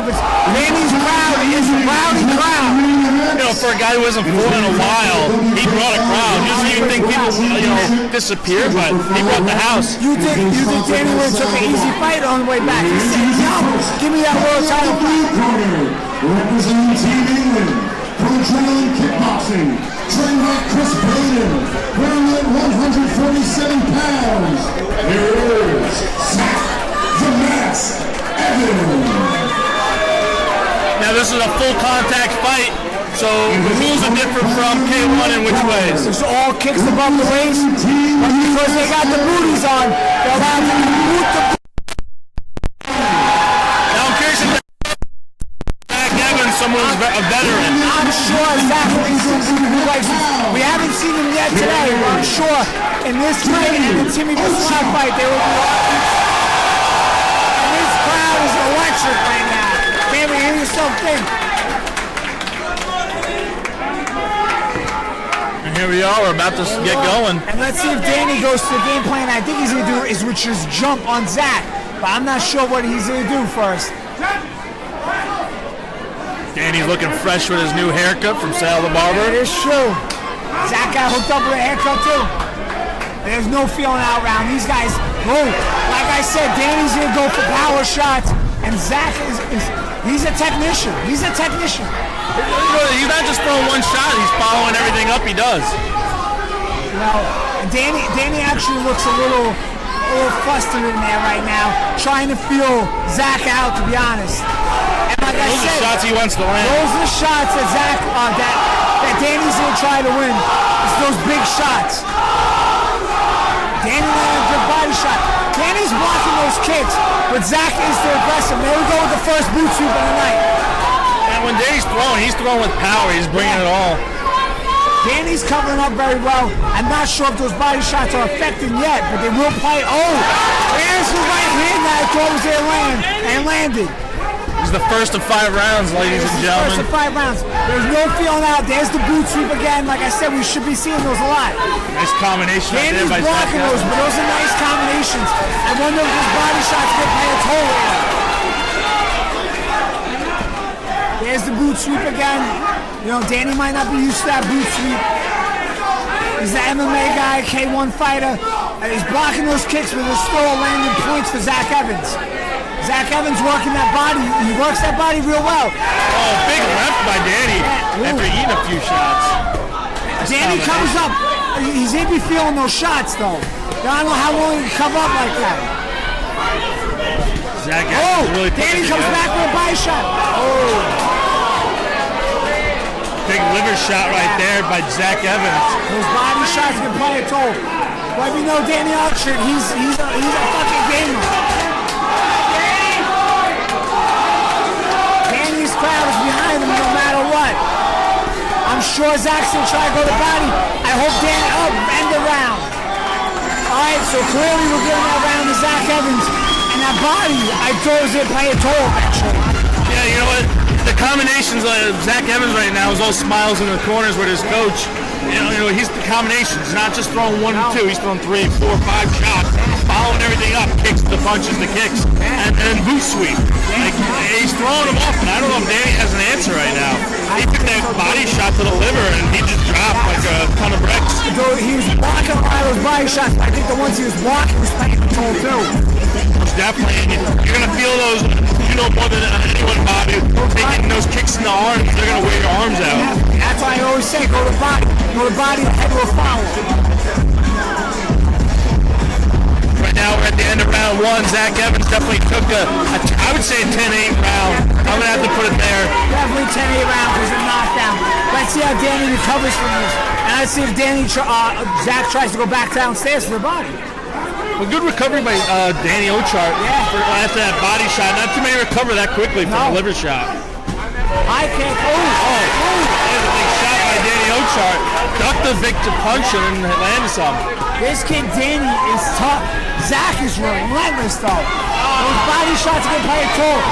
conference. Danny's crowd is a rowdy crowd. You know, for a guy who hasn't fought in a while, he brought a crowd. Usually you think people, disappear, but he brought the house. You think Danny would have took an easy fight on the way back? He said, "Yo, give me that world title fight." Representing Team England, pro-training kickboxing, trained by Chris Payton, weighing at 147 pounds. Here is Zach the Mask Evans. Now this is a full contact fight, so the rules are different from K1 in which ways? It's all kicks above the waist, but because they got the booties on, they're allowed to boot the. Now I'm curious if Zach Evans, someone who's a veteran. I'm sure Zach Evans, we haven't seen him yet today, but I'm sure in this fight and the Timmy Bismarck fight, they will be all. And this crowd is electric right now. Can't we hear yourself think? And here we are, we're about to get going. And let's see if Danny goes to the game plan. I think he's going to do is which is jump on Zach, but I'm not sure what he's going to do first. Danny's looking fresh with his new haircut from Sal the Barber. It is true. Zach got hooked up with a haircut too. There's no feeling out round. These guys, like I said, Danny's going to go for power shots, and Zach he's a technician. He's a technician. He's not just throwing one shot, he's following everything up he does. Danny actually looks a little flustered in there right now, trying to feel Zach out, to be honest. And like I said, those are shots he wants to land. Those are the shots that Zach, that Danny's going to try to win. It's those big shots. Danny landed a good body shot. Danny's blocking those kicks, but Zach is the aggressive. There we go with the first boot sweep of the night. And when Danny's throwing with power. He's bringing it all. Danny's covering up very well. I'm not sure if those body shots are effective yet, but they will play. Oh, there's the right hand that I thought was there and landed. This is the first of 5 rounds, ladies and gentlemen. First of 5 rounds. There's no feeling out. There's the boot sweep again. Like I said, we should be seeing those a lot. Nice combination. Danny's blocking those, but those are nice combinations. I wonder if his body shots get play a toll here. There's the boot sweep again. Danny might not be used to that boot sweep. He's the MMA guy, K1 fighter. He's blocking those kicks, but there's still landing points for Zach Evans. Zach Evans working that body. He works that body real well. Oh, big left by Danny after eating a few shots. Danny comes up. He's maybe feeling those shots, though. I don't know how long he can come up like that. Zach Evans really Danny comes back with a body shot. Big liver shot right there by Zach Evans. Those body shots can play a toll. But we know Danny Ochart, he's a fucking gamer. Danny's crowd is behind him no matter what. I'm sure Zach's gonna try to go to body. I hope Danny end the round. Alright, so clearly we're giving that round to Zach Evans. And that body, I thought was gonna play a toll actually. Yeah, you know what? The combinations of Zach Evans right now is all smiles in the corners with his coach. He's the combinations, not just throwing 1 and 2. He's throwing 3, 4, 5 shots, following everything up, kicks the punches, the kicks, and then boot sweep. He's throwing them off, and I don't know if Danny has an answer right now. He took that body shot to the liver, and he just dropped like a ton of bricks. He was blocking a lot of those body shots. I think the ones he was blocking was playing control too. Definitely, you're going to feel those, more than anyone, Bobby, taking those kicks in the arms, they're going to wear your arms out. Yeah, that's why I always say, go to body, the head will follow. Right now, we're at the end of round 1. Zach Evans definitely took I would say a 10-8 round. I'm going to have to put it there. Definitely 10-8 round because of knockdown. Let's see how Danny recovers from this. And let's see if Zach tries to go back downstairs for the body. A good recovery by Danny Ochart after that body shot. Not too many recover that quickly from a liver shot. I can't. There's a big shot by Danny Ochart. Ducked the big punch and landed some. This kid Danny is tough. Zach is relentless though. Those body shots are gonna play a toll.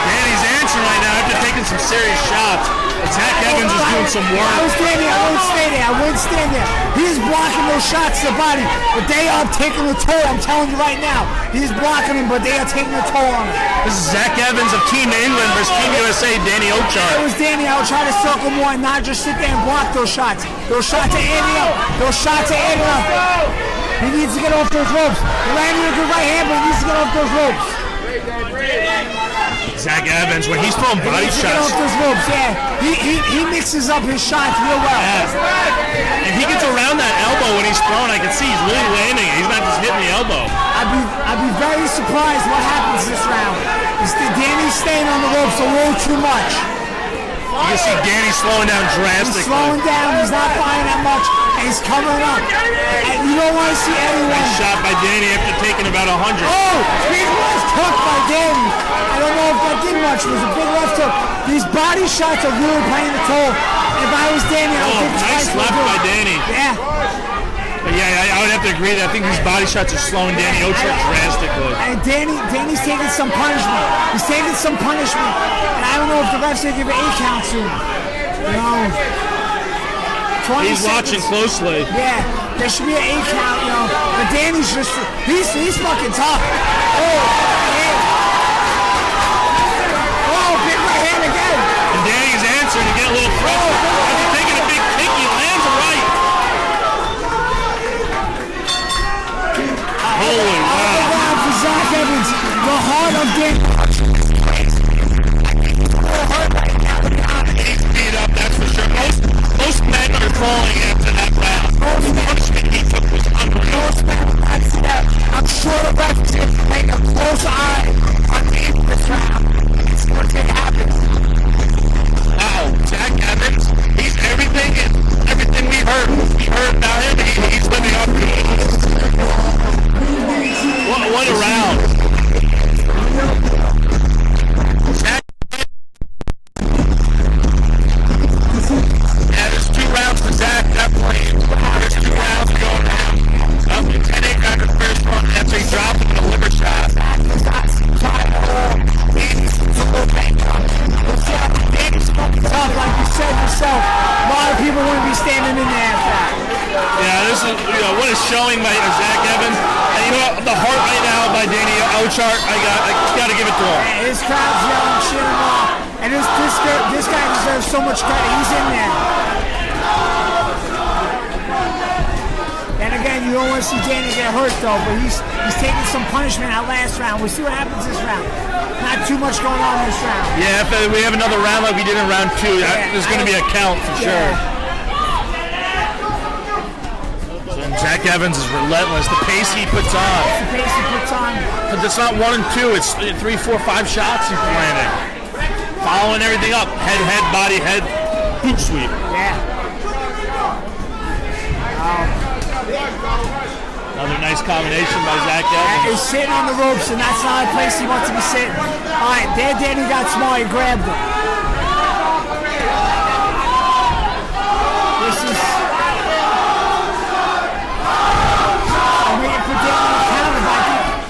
Danny's answering right now after taking some serious shots. Zach Evans is doing some I work. was standing there. I wouldn't stay there. I wouldn't stand there. He's blocking those shots to the body, but they are taking a toll. I'm telling you right now. He's blocking them, but they are taking a toll on him. This is Zach Evans of Team England versus Team USA, Danny It Ochart. was Danny. I would try to circle more and not just sit there and block those shots. Those shots are adding up. Those shots are adding up. He needs to get off those ropes. He landed a good right hand, but he needs to get off those ropes. Zach Evans, when he's throwing He body needs to get off shots, those ropes, yeah. He mixes up his shots real well. if he gets around that elbow when he's throwing, I can see he's really landing it. He's not just hitting the elbow. I'd be very surprised what happens this round. Danny's staying on the ropes a little too much. You can see Danny slowing down drastically. He's slowing down, he's not firing that much, and he's covering up. And you don't want to see anyone. Nice shot by Danny after taking about 100. Oh, big left hook by Danny. I don't know if that did much. It was a big left hook. These body shots are really playing the toll. If I was Danny, I would think nice twice. left by Danny. Yeah. Yeah, I would have to agree that I think these body shots are slowing Danny Ochart drastically. And Danny's taking some punishment. He's taking some punishment. And I don't know if the ref's going to give an 8 count soon. You know. 20 He's watching closely. Yeah, there should be an 8 count, you know. But Danny's just, he's fucking tough. Oh, man. Oh, big right hand again. And Danny's answering to get a little fresh. After taking a big kick, he lands a right. Holy wow. Round for Zach Evans, the heart of Danny. He's beat up, that's for sure. Most men are falling after that round. The punishment he took was unreal. I'm sure the refs will take a close eye on the end of this round. It's going to happen. Wow, Zach Evans, he's everything we heard. We heard about him, he's living up to it. What a round. Zach, yeah, there's 2 rounds for Zach, definitely. There's 2 rounds going down. 10-8 after the first one, after he dropped him in a liver shot. Tough, like you said yourself. A lot of people wouldn't be standing in there after that. Yeah, this is what is showing by Zach Evans. And you know what? The heart right now by Danny Ochart, I got to give it to him. And his crowd's yelling, cheering him on. And this guy deserves so much credit. He's in there. And again, you don't want to see Danny get hurt though, but he's taking some punishment out last round. We'll see what happens this round. Not too much going on this round. Yeah, if we have another round like we did in round 2, there's going to be a count for sure. And Zach Evans is relentless. The pace he puts on. The pace he puts on. But it's not 1 and 2. It's 3, 4, 5 shots he's landing. Following everything up. Head, body, head. Boot sweep. Yeah. Another nice combination by Zach Evans. He's sitting on the ropes, and that's not a place he wants to be sitting. All right, there Danny got small. He grabbed him. This is... I'm waiting for Danny to counter, but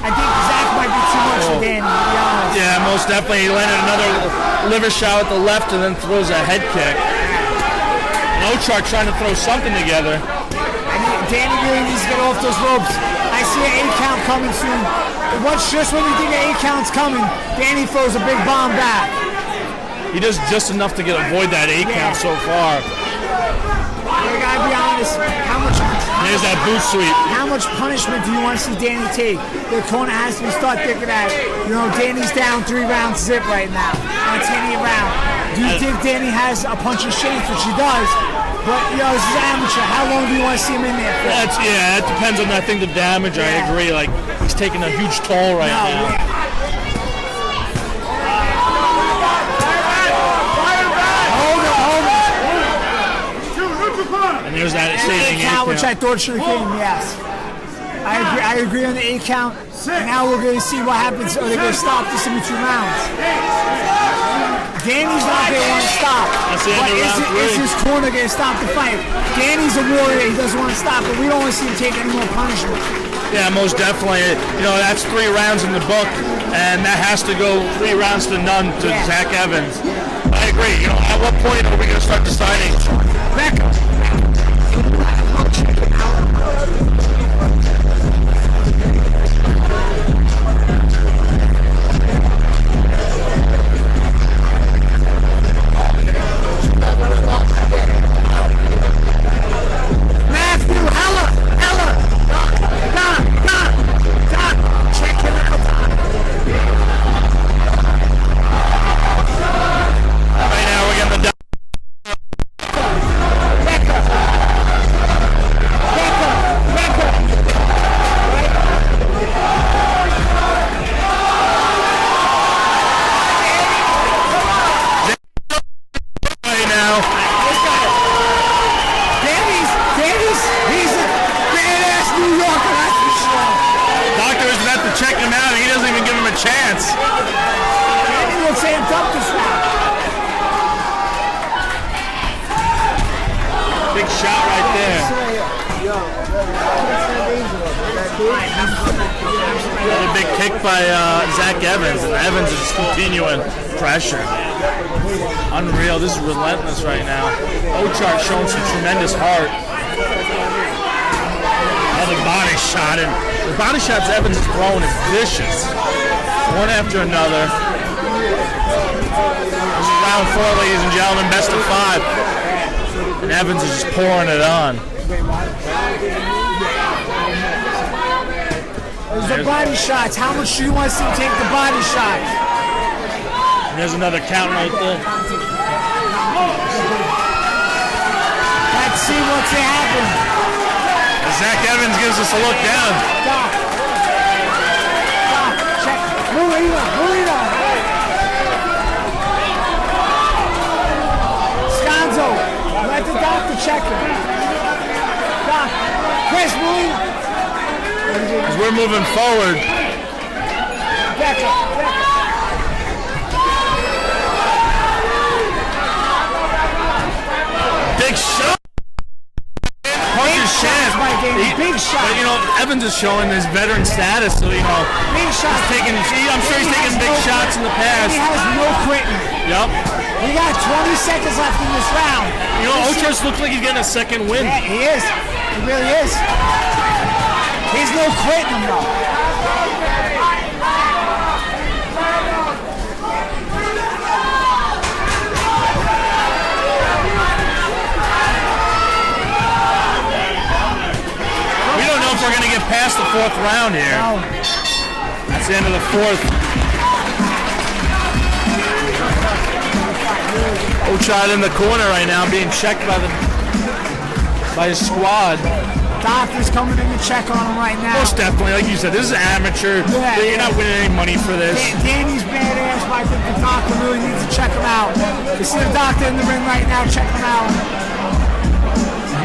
I think Zach might be too much for Danny, to be honest. Yeah, most definitely. He landed another liver shot with the left and then throws a head kick. And Ochart trying to throw something together. Danny really needs to get off those ropes. I see an 8 count coming soon. Just when you think an 8 count's coming, Danny throws a big bomb back. He does just enough to avoid that 8 count so far. I gotta be honest. There's that boot sweep. How much punishment do you want to see Danny take? The corner has to start thinking that, Danny's down 3 rounds zip right now. On 10th round. Do you think Danny has a puncher's chance, which he does? But, this is amateur. How long do you want to see him in there for? It depends on, I think, the damage. I agree. Like, he's taking a huge toll right now. Yeah. Hold it. And there's that staging 8 count, which I thought should have came, yes. I agree on the 8 count. And now we're going to see what happens. Are they going to stop this in between rounds? Danny's not going to want to stop. That's the end of round 3. Is his corner going to stop the fight? Danny's a warrior. He doesn't want to stop, but we don't want to see him take any more punishment. Yeah, most definitely. That's 3 rounds in the book, and that has to go 3 rounds to none to Zach Evans. I agree. You know, at what point are we going to start deciding? Matthew, hella, Doc, check him out. Right now, we're getting the Becca. right now. This guy, Danny's, he's a badass New Yorker, that's for sure. Doctor isn't have to check him out, and he doesn't even give him a chance. Danny will say him up this round. Big shot right there. Another big kick by Zach Evans, and Evans is just continuing pressure. Unreal. This is relentless right now. Ochart showing some tremendous heart. Another body shot, and the body shots Evans is throwing is vicious. One after another. This is round 4, ladies and gentlemen, best of 5. And Evans is just pouring it on. There's the body shots. How much do you want to see him take the body shots? And there's another count right there. Let's see what's happening. Zach Evans gives us a look down. Doc, check. Marina. Sconzo, let the doctor check him. Doc, Chris, Marina. As we're moving forward, Becca. big shot. Punches chance. Big shot. But, you know, Evans is showing his veteran status, so, you know, Big shot. I'm sure he's taken big shots in the past. He has no quitting. Yep. We got 20 seconds left in this round. You know, Ochart looks like he's getting a second win. Yeah, he is. He really is. He's no quitting him, though. We don't know if we're going to get past the 4th round here. No. That's the end of the 4th. Ochart in the corner right now, being checked by his squad. Doctor's coming in to check on him right now. Most definitely, like you said, this is amateur. Yeah, You're not winning any money for this. Danny's badass, but I think the doctor really needs to check him out. You see the doctor in the ring right now, check him out.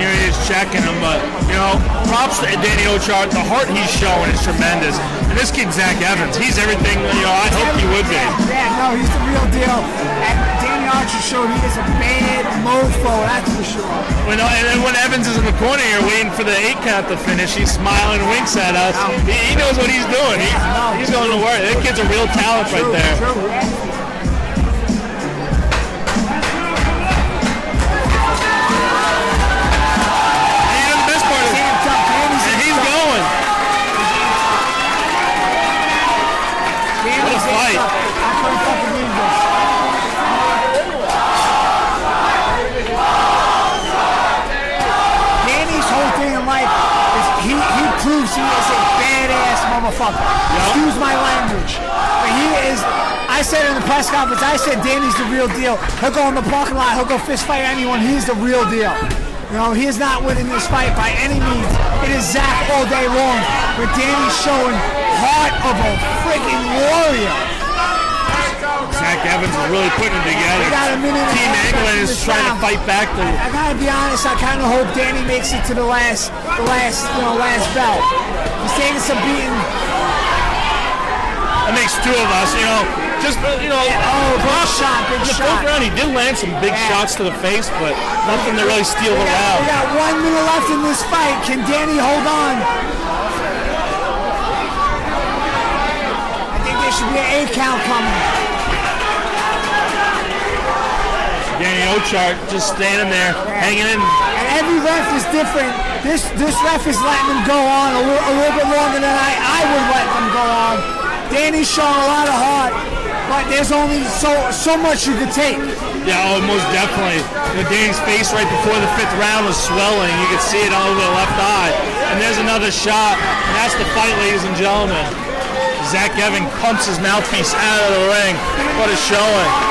Here he is checking him, but, you know, props to Danny Ochart. The heart he's showing is tremendous. And this kid, Zach Evans, he's everything, you know, I hope he would be. Yeah, no, he's the real deal. And Danny Archer showed he is a bad mofo, that's for sure. You know, and then when Evans is in the corner here waiting for the 8 count to finish, he's smiling and winks at us. He knows what he's doing. He's going to work. That kid's a real talent right there. True, yeah. Fight. I couldn't fucking believe this. Danny's whole thing in life is he proves he is a badass motherfucker. Excuse my language. But he is, I said in the press conference, I said Danny's the real deal. He'll go in the parking lot, he'll go fist fight anyone. He's the real deal. You know, he is not winning this fight by any means. It is Zach all day long. But Danny's showing heart of a freaking warrior. Zach Evans is really putting it together. Team England is trying to fight back. I gotta be honest. I kind of hope Danny makes it to the last belt. He's taking some beating. That makes 2 of us. You know, just you know. Big shot. In the 4th round, he did land some big shots to the face, but nothing to really steal the round. We got 1 minute left in this fight. Can Danny hold on? I think there should be an 8 count coming. Danny Ochart just standing there, hanging in. And every ref is different. This ref is letting them go on a little bit longer than I would let them go on. Danny's showing a lot of heart, but there's only so much you could take. Yeah, oh, most definitely. You know, Danny's face right before the 5th round was swelling. You could see it all over the left eye. And there's another shot, and that's the fight, ladies and gentlemen. Zach Evans pumps his mouthpiece out of the ring. What a showing.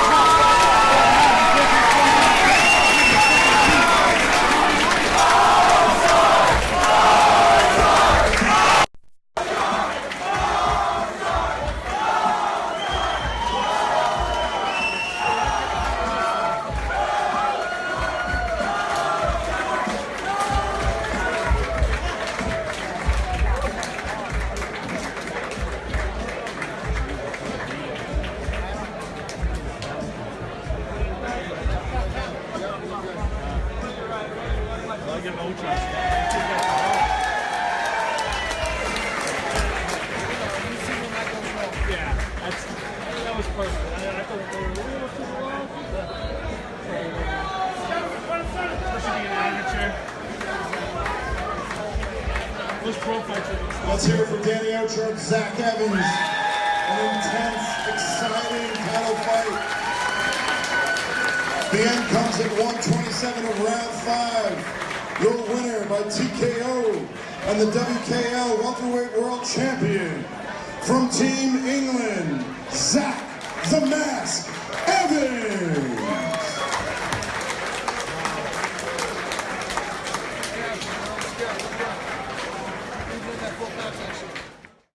That was perfect. I thought they were a little too long. Especially being an amateur. Those pro fights are... Let's hear it for Danny Ochart, Zach Evans. An intense, exciting title fight. The end comes at 127 of round 5. Your winner by TKO and the WKL welterweight world champion from Team England, Zach the Mask Evans.